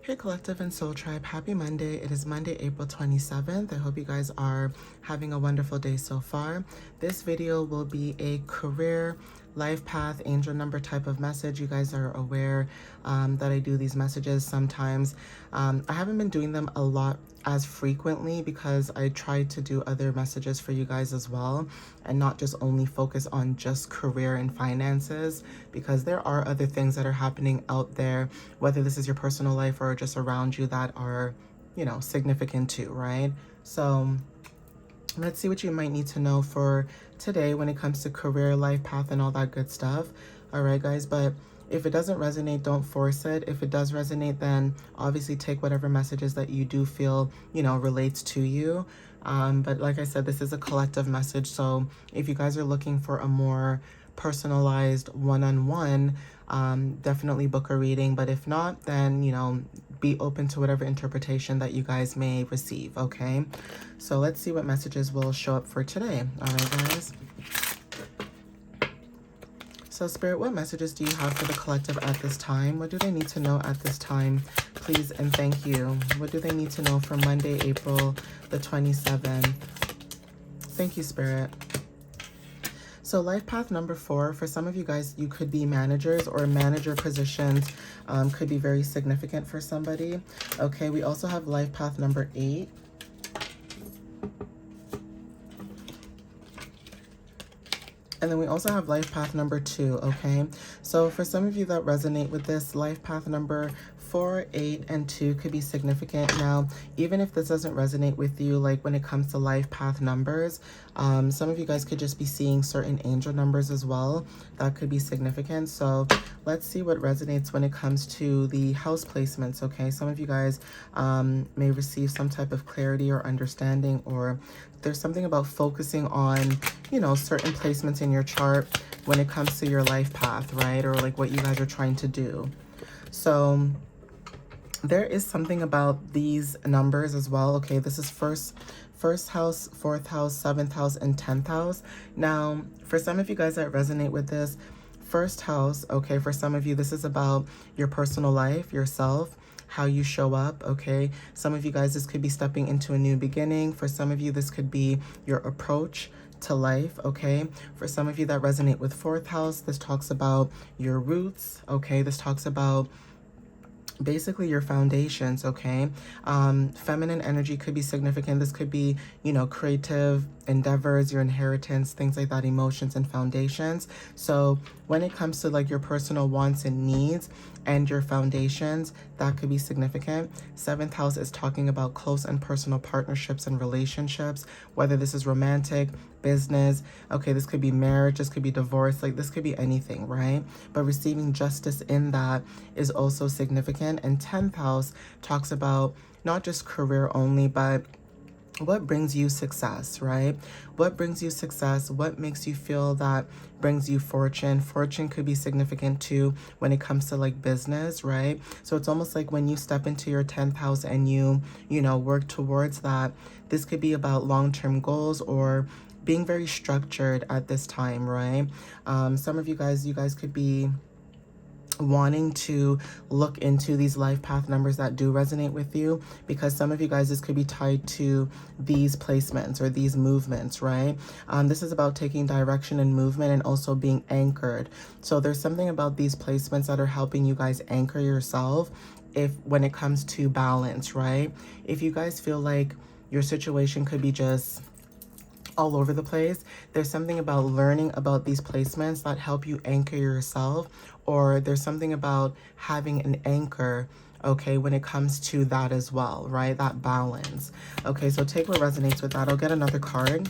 Hey Collective and Soul Tribe, happy Monday. It is Monday, April 27th. I hope you guys are having a wonderful day so far. This video will be a career, life path, angel number type of message. You guys are aware that I do these messages sometimes. I haven't been doing them a lot as frequently because I try to do other messages for you guys as well and not just only focus on just career and finances, because there are other things that are happening out there, whether this is your personal life or just around you, that are, you know, significant too, right? So let's see what you might need to know for today when it comes to career, life path, and all that good stuff. All right, guys, but if it doesn't resonate, don't force it. If it does resonate, then obviously take whatever messages that you do feel, you know, relates to you. But like I said, this is a collective message. So if you guys are looking for a more personalized one-on-one, definitely book a reading. But if not, then, you know, be open to whatever interpretation that you guys may receive, okay? So let's see what messages will show up for today. All right, guys. So Spirit, what messages do you have for the collective at this time? What do they need to know at this time? Please and thank you. What do they need to know for Monday, April the 27th? Thank you, Spirit. So life path number 4, for some of you guys, you could be managers, or manager positions could be very significant for somebody. Okay, we also have life path number 8. And then we also have life path number 2, okay? So for some of you that resonate with this, life path number 4, 8, and 2 could be significant. Now, even if this doesn't resonate with you, like when it comes to life path numbers, some of you guys could just be seeing certain angel numbers as well. That could be significant. So let's see what resonates when it comes to the house placements, okay? Some of you guys may receive some type of clarity or understanding, or there's something about focusing on, you know, certain placements in your chart when it comes to your life path, right? Or like what you guys are trying to do. So there is something about these numbers as well. Okay, this is first house, 4th house, 7th house, and 10th house. Now, for some of you guys that resonate with this, first house, okay, for some of you, this is about your personal life, yourself, how you show up, okay? Some of you guys, this could be stepping into a new beginning. For some of you, this could be your approach to life, okay? For some of you that resonate with 4th house, this talks about your roots, okay? This talks about basically your foundations, okay? Feminine energy could be significant. This could be, you know, creative endeavors, your inheritance, things like that, emotions and foundations. So when it comes to like your personal wants and needs and your foundations, that could be significant. 7th house is talking about close and personal partnerships and relationships, whether this is romantic, business, okay, this could be marriage, this could be divorce, like this could be anything, right? But receiving justice in that is also significant. And 10th house talks about not just career only, but what brings you success, right? What brings you success? What makes you feel that brings you fortune? Fortune could be significant too when it comes to like business, right? So it's almost like when you step into your 10th house and you know, work towards that, this could be about long-term goals or being very structured at this time, right? Some of you guys could be wanting to look into these life path numbers that do resonate with you, because some of you guys, this could be tied to these placements or these movements, right? This is about taking direction and movement and also being anchored. So there's something about these placements that are helping you guys anchor yourself when it comes to balance, right? If you guys feel like your situation could be just all over the place, there's something about learning about these placements that help you anchor yourself, or there's something about having an anchor, okay, when it comes to that as well, right? That balance. Okay, so take what resonates with that. I'll get another card.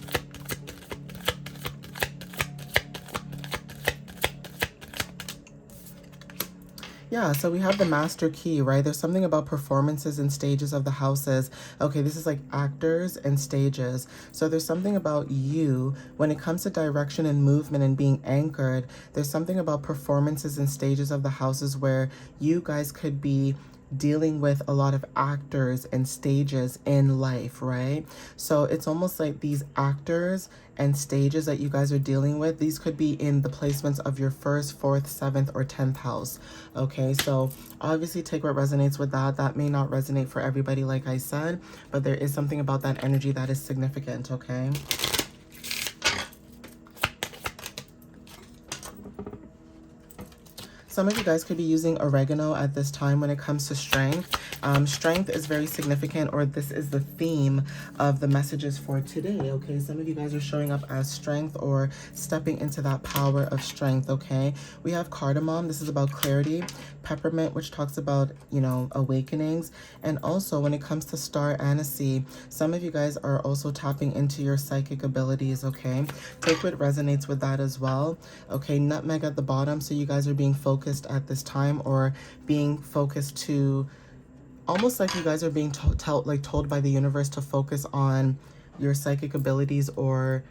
Yeah, so we have the master key, right? There's something about performances and stages of the houses. Okay, this is like actors and stages. So there's something about you when it comes to direction and movement and being anchored. There's something about performances and stages of the houses where you guys could be dealing with a lot of actors and stages in life, right? So it's almost like these actors and stages that you guys are dealing with, these could be in the placements of your first, fourth, seventh, or 10th house. Okay, so obviously take what resonates with that. That may not resonate for everybody, like I said, but there is something about that energy that is significant, okay? Some of you guys could be using oregano at this time when it comes to strength. Strength is very significant, or this is the theme of the messages for today, okay? Some of you guys are showing up as strength or stepping into that power of strength, okay? We have cardamom. This is about clarity. Peppermint, which talks about, you know, awakenings. And also when it comes to star anise, some of you guys are also tapping into your psychic abilities, okay? Take what resonates with that as well, okay? Nutmeg at the bottom, so you guys are being focused at this time, or being focused to, almost like you guys are being told by the universe to focus on your psychic abilities, or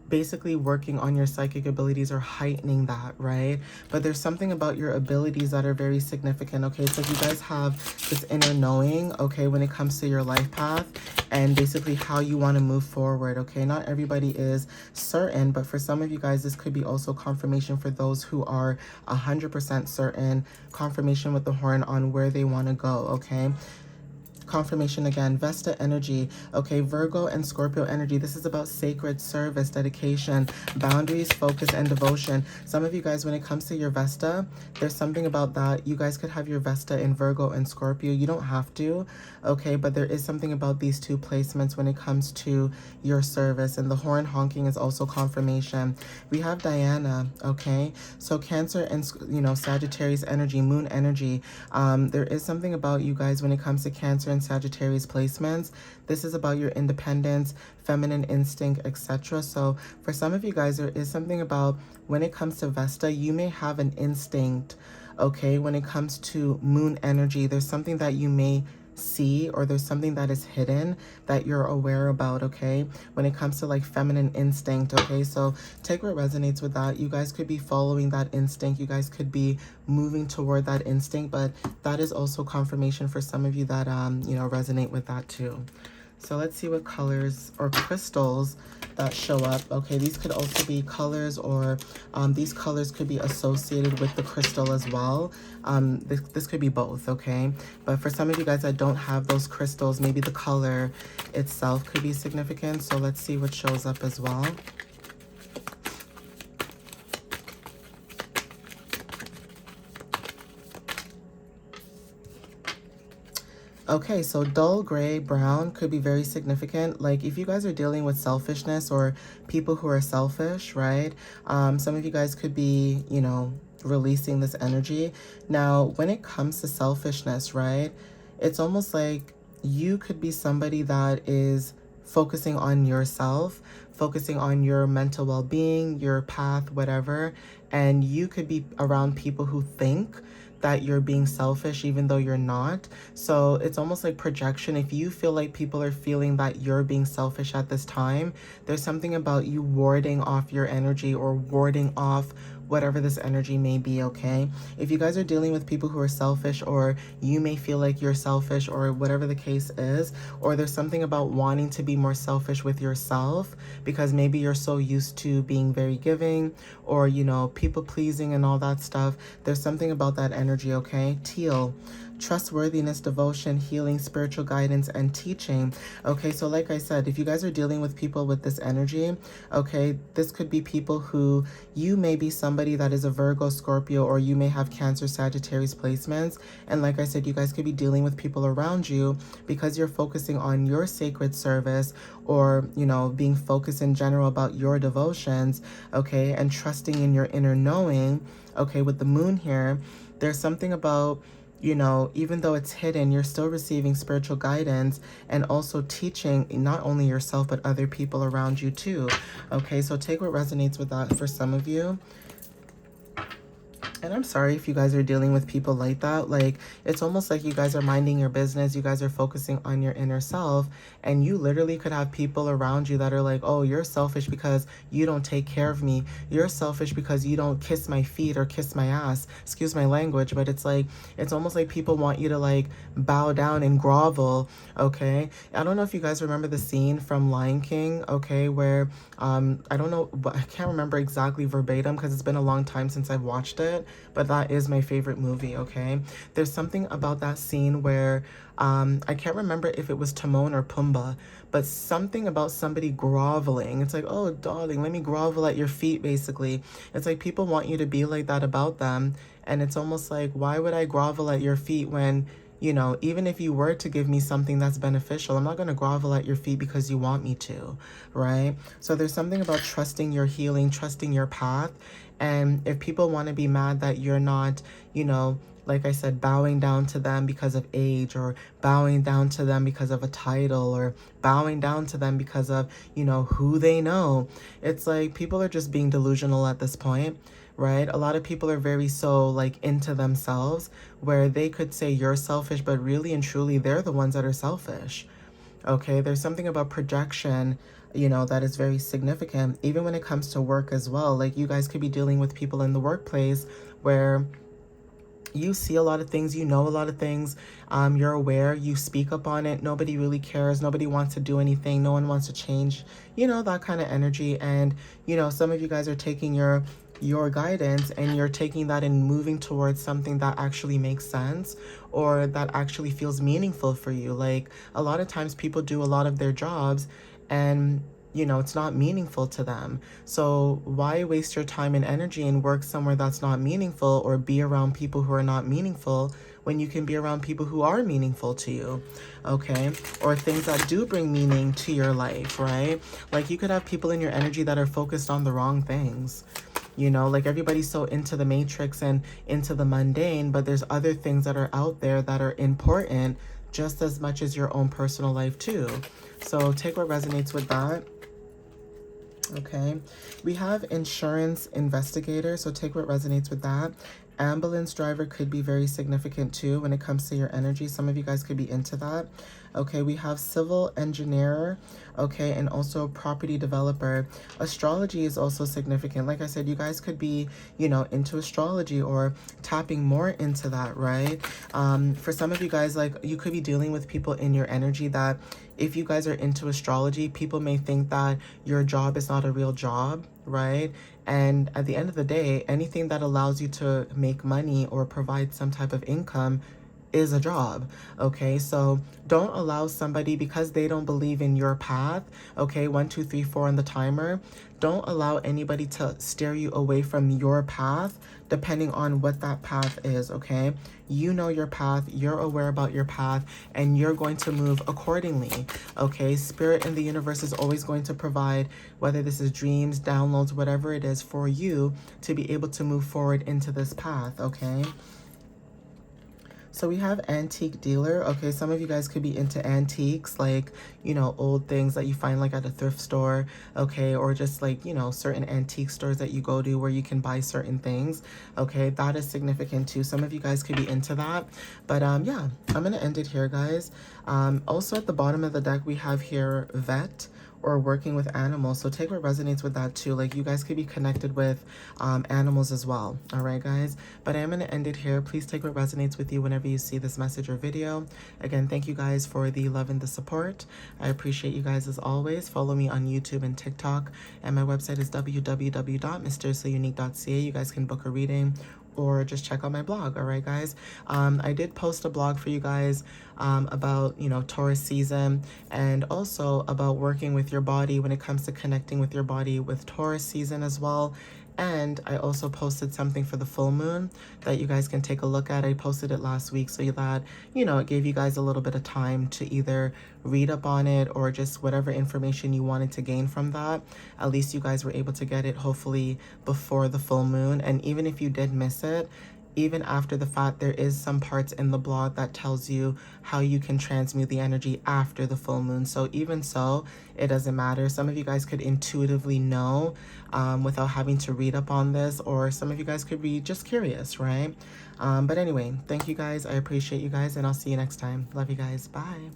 basically working on your psychic abilities or heightening that, right? But there's something about your abilities that are very significant, okay? It's like you guys have this inner knowing, okay, when it comes to your life path and basically how you want to move forward, okay? Not everybody is certain, but for some of you guys, this could be also confirmation for those who are 100% certain, confirmation with the horn on where they want to go, okay? Confirmation again, Vesta energy, okay? Virgo and Scorpio energy. This is about sacred service, dedication, boundaries, focus, and devotion. Some of you guys, when it comes to your Vesta, there's something about that. You guys could have your Vesta in Virgo and Scorpio. You don't have to, okay? But there is something about these two placements when it comes to your service. And the horn honking is also confirmation. We have Diana, okay? So Cancer and, you know, Sagittarius energy, moon energy. There is something about you guys when it comes to Cancer and Sagittarius placements. This is about your independence, feminine instinct, etc. So for some of you guys, there is something about when it comes to Vesta, you may have an instinct, okay? When it comes to moon energy, there's something that you may see, or there's something that is hidden that you're aware about, okay? When it comes to like feminine instinct, okay? So take what resonates with that. You guys could be following that instinct. You guys could be moving toward that instinct, but that is also confirmation for some of you that, you know, resonate with that too. So let's see what colors or crystals that show up. Okay, these could also be colors, or these colors could be associated with the crystal as well. This could be both, okay? But for some of you guys that don't have those crystals, maybe the color itself could be significant. So let's see what shows up as well. Okay, so dull gray brown could be very significant. Like if you guys are dealing with selfishness or people who are selfish, right? Some of you guys could be, you know, releasing this energy. Now, when it comes to selfishness, right? It's almost like you could be somebody that is focusing on yourself, focusing on your mental well-being, your path, whatever. And you could be around people who think that you're being selfish even though you're not. So it's almost like projection. If you feel like people are feeling that you're being selfish at this time, there's something about you warding off your energy, or warding off whatever this energy may be, okay? If you guys are dealing with people who are selfish, or you may feel like you're selfish, or whatever the case is, or there's something about wanting to be more selfish with yourself because maybe you're so used to being very giving, or, you know, people pleasing and all that stuff, there's something about that energy, okay? Teal, trustworthiness, devotion, healing, spiritual guidance, and teaching. Okay, so like I said, if you guys are dealing with people with this energy, okay, this could be people who, you may be somebody that is a Virgo, Scorpio, or you may have Cancer, Sagittarius placements. And like I said, you guys could be dealing with people around you because you're focusing on your sacred service, or, you know, being focused in general about your devotions, okay, and trusting in your inner knowing. Okay, with the moon here, there's something about, you know, even though it's hidden, you're still receiving spiritual guidance and also teaching not only yourself, but other people around you too. Okay, so take what resonates with that for some of you. And I'm sorry if you guys are dealing with people like that. Like, it's almost like you guys are minding your business. You guys are focusing on your inner self. And you literally could have people around you that are like, oh, you're selfish because you don't take care of me. You're selfish because you don't kiss my feet or kiss my ass. Excuse my language. But it's like, it's almost like people want you to like bow down and grovel. Okay. I don't know if you guys remember the scene from Lion King. Okay. Where, I don't know, but I can't remember exactly verbatim because it's been a long time since I've watched it, but that is my favorite movie, okay? There's something about that scene where I can't remember if it was Timon or Pumbaa, but something about somebody groveling. It's like, oh, darling, let me grovel at your feet, basically. It's like people want you to be like that about them, and it's almost like, why would I grovel at your feet when, you know, even if you were to give me something that's beneficial, I'm not going to grovel at your feet because you want me to, right? So there's something about trusting your healing, trusting your path. And if people want to be mad that you're not, you know, like I said, bowing down to them because of age, or bowing down to them because of a title, or bowing down to them because of, you know, who they know, it's like people are just being delusional at this point, right? A lot of people are very so like into themselves where they could say you're selfish, but really and truly they're the ones that are selfish. Okay, there's something about projection, you know, that is very significant, even when it comes to work as well. Like, you guys could be dealing with people in the workplace where you see a lot of things, you know a lot of things, you're aware, you speak up on it, nobody really cares, nobody wants to do anything, no one wants to change, you know, that kind of energy. And, you know, some of you guys are taking your guidance and you're taking that and moving towards something that actually makes sense or that actually feels meaningful for you. Like, a lot of times people do a lot of their jobs and, you know, it's not meaningful to them. So why waste your time and energy and work somewhere that's not meaningful, or be around people who are not meaningful when you can be around people who are meaningful to you, okay? Or things that do bring meaning to your life, right? Like, you could have people in your energy that are focused on the wrong things. You know, like, everybody's so into the matrix and into the mundane, but there's other things that are out there that are important just as much as your own personal life too. So take what resonates with that. Okay, we have insurance investigator, so take what resonates with that. Ambulance driver could be very significant too when it comes to your energy. Some of you guys could be into that. Okay, we have civil engineer, okay, and also property developer. Astrology is also significant. Like I said, you guys could be, you know, into astrology or tapping more into that, right? For some of you guys, like, you could be dealing with people in your energy that, if you guys are into astrology, people may think that your job is not a real job, right? And at the end of the day, anything that allows you to make money or provide some type of income is a job, okay? So don't allow somebody, because they don't believe in your path, okay? 1, 2, 3, 4 on the timer. Don't allow anybody to steer you away from your path, depending on what that path is, okay? You know your path, you're aware about your path, and you're going to move accordingly, okay? Spirit in the universe is always going to provide, whether this is dreams, downloads, whatever it is, for you to be able to move forward into this path, okay? So we have antique dealer. Okay, some of you guys could be into antiques, like, you know, old things that you find like at a thrift store, okay, or just like, you know, certain antique stores that you go to where you can buy certain things. Okay, that is significant too. Some of you guys could be into that. But yeah, I'm gonna end it here, guys. Also at the bottom of the deck, we have here vet, or working with animals. So take what resonates with that too. Like, you guys could be connected with animals as well. All right, guys. But I am going to end it here. Please take what resonates with you whenever you see this message or video. Again, thank you guys for the love and the support. I appreciate you guys as always. Follow me on YouTube and TikTok. And my website is www.mysteriouslyunique.ca. You guys can book a reading or just check out my blog. All right, guys. I did post a blog for you guys about, you know, Taurus season, and also about working with your body when it comes to connecting with your body with Taurus season as well. And I also posted something for the full moon that you guys can take a look at. I posted it last week so that, you know, it gave you guys a little bit of time to either read up on it or just whatever information you wanted to gain from that. At least you guys were able to get it hopefully before the full moon. And even if you did miss it, even after the fact, there is some parts in the blog that tells you how you can transmute the energy after the full moon. So even so, it doesn't matter. Some of you guys could intuitively know without having to read up on this, or some of you guys could be just curious, right? But anyway, thank you guys. I appreciate you guys, and I'll see you next time. Love you guys. Bye.